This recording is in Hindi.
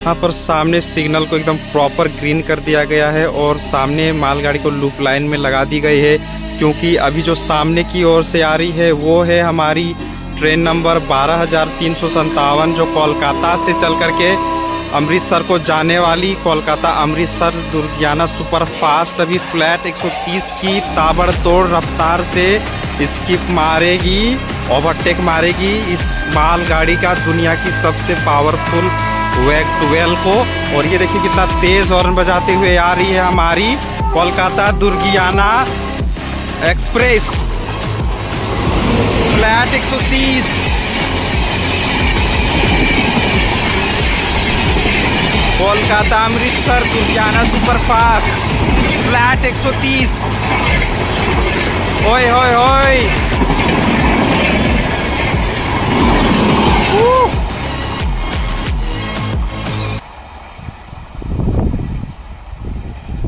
यहाँ पर सामने सिग्नल को एकदम प्रॉपर ग्रीन कर दिया गया है और सामने मालगाड़ी को लूप लाइन में लगा दी गई है, क्योंकि अभी जो सामने की ओर से आ रही है वो है हमारी ट्रेन नंबर 12,357 जो कोलकाता से चल करके अमृतसर को जाने वाली कोलकाता अमृतसर दुर्गियाना सुपर फास्ट अभी फ्लैट 130 की ताबड़तोड़ रफ्तार से स्किप मारेगी, ओवरटेक मारेगी इस मालगाड़ी का दुनिया की सबसे पावरफुल WAP7 को। और ये देखिए कितना तेज हॉर्न बजाते हुए आ रही है हमारी Kolkata Durgiana express flat 130। Kolkata Amritsar Durgiana superfast flat 130। ओए होए होए।